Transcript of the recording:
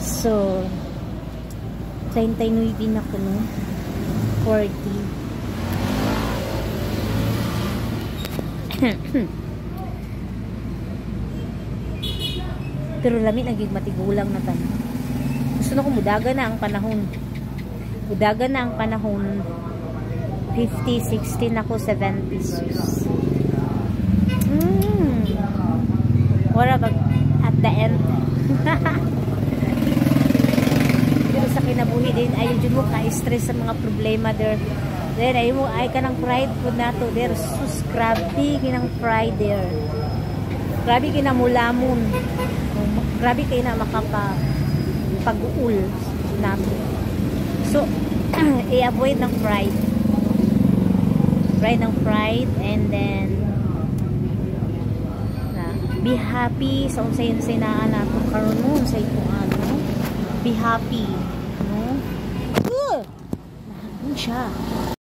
So 39 na ko no. 40. Pero lami naging matigulang na tan. Gusto na ko mudaga na ang panahon. Mudaga na ang panahon. 50, 60 na ko, 70. Wala bag at the end. Pero sa kinabuhi din, ayaw dyan mo ka-stress sa mga problema there. Then, ayaw mo, ay ka ng pride po na to there. Sus, grabe kinang pride there. Grabe kinamulamon. Grabe kayo na makapag-uul nato. So, i-avoid ng pride. Pride and then be happy sa unsay-unsay na nato karon mo sa itong ano. Be happy, no? Good. Siya.